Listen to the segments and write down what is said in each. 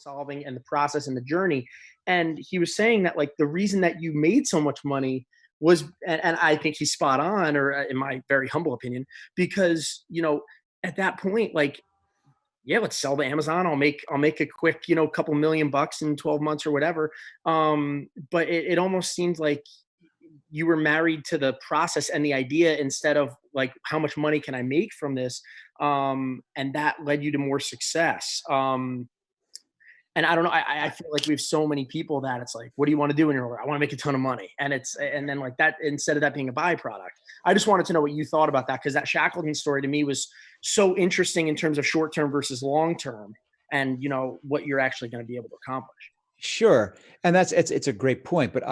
solving and the process and the journey. And he was saying that like the reason that you made so much money was, and I think he's spot on, or in my very humble opinion, because at that point, like, yeah, let's sell to Amazon. I'll make a quick, couple $1 million in 12 months or whatever. But it almost seems like you were married to the process and the idea instead of like how much money can I make from this, and that led you to more success. And I don't know, I feel like we have so many people that it's like, what do you want to do in your life? I want to make a ton of money, and then like that, instead of that being a byproduct. I just wanted to know what you thought about that, because that Shackleton story to me was so interesting in terms of short term versus long term, and what you're actually going to be able to accomplish. Sure. And it's a great point, but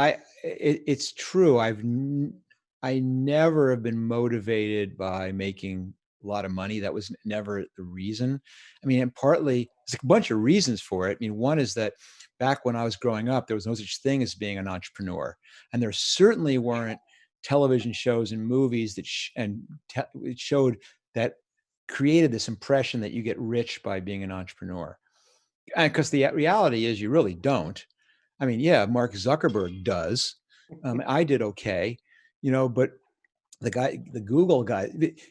it's true. I never have been motivated by making a lot of money. That was never the reason. I mean, and partly there's a bunch of reasons for it. I mean, one is that back when I was growing up, there was no such thing as being an entrepreneur. And there certainly weren't television shows and movies that it showed that created this impression that you get rich by being an entrepreneur. And because the reality is you really don't. I mean, yeah, Mark Zuckerberg does. I did okay, but the Google guy,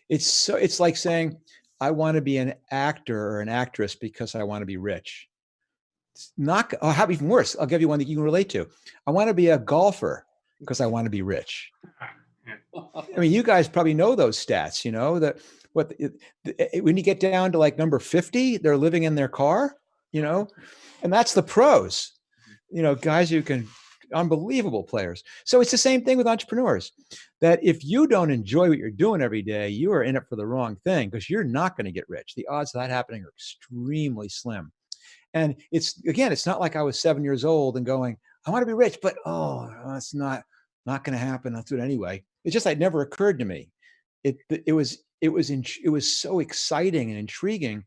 it's like saying, I want to be an actor or an actress because I want to be rich. It's not, oh, how even worse. I'll give you one that you can relate to. I want to be a golfer because I want to be rich. I mean, you guys probably know those stats, that when you get down to like number 50, they're living in their car, and that's the pros, guys who can, unbelievable players. So it's the same thing with entrepreneurs, that if you don't enjoy what you're doing every day, you are in it for the wrong thing, because you're not going to get rich. The odds of that happening are extremely slim. And it's not like I was 7 years old and going, I want to be rich, but it's not going to happen. I'll do it anyway. It's just, it never occurred to me. It was so exciting and intriguing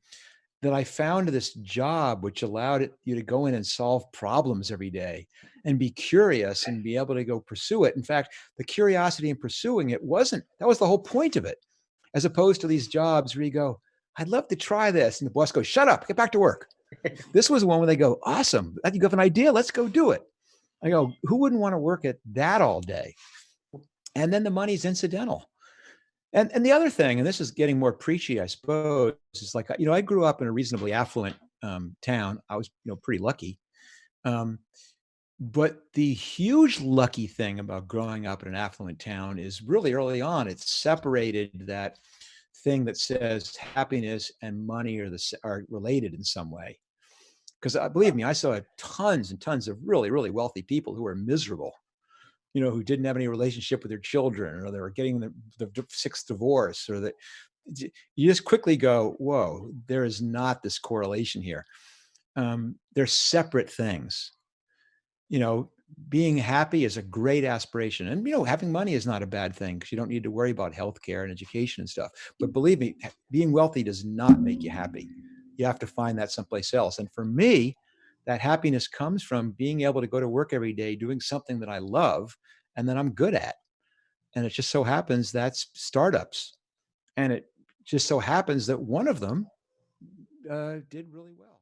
that I found this job which allowed you to go in and solve problems every day and be curious and be able to go pursue it. In fact, the curiosity in pursuing it that was the whole point of it, as opposed to these jobs where you go, I'd love to try this. And the boss goes, shut up, get back to work. This was one where they go, awesome, you have an idea, let's go do it. I go, who wouldn't want to work at that all day? And then the money's incidental. And the other thing, and this is getting more preachy, I suppose, is like, I grew up in a reasonably affluent town. I was, pretty lucky. But the huge lucky thing about growing up in an affluent town is really early on, it separated that thing that says happiness and money are related in some way. Because believe me, I saw tons and tons of really, really wealthy people who were miserable, who didn't have any relationship with their children, or they were getting the sixth divorce, or that you just quickly go, whoa, there is not this correlation here. They're separate things. Being happy is a great aspiration. And, having money is not a bad thing, because you don't need to worry about healthcare and education and stuff. But believe me, being wealthy does not make you happy. You have to find that someplace else. And for me, that happiness comes from being able to go to work every day, doing something that I love and that I'm good at. And it just so happens that's startups. And it just so happens that one of them did really well.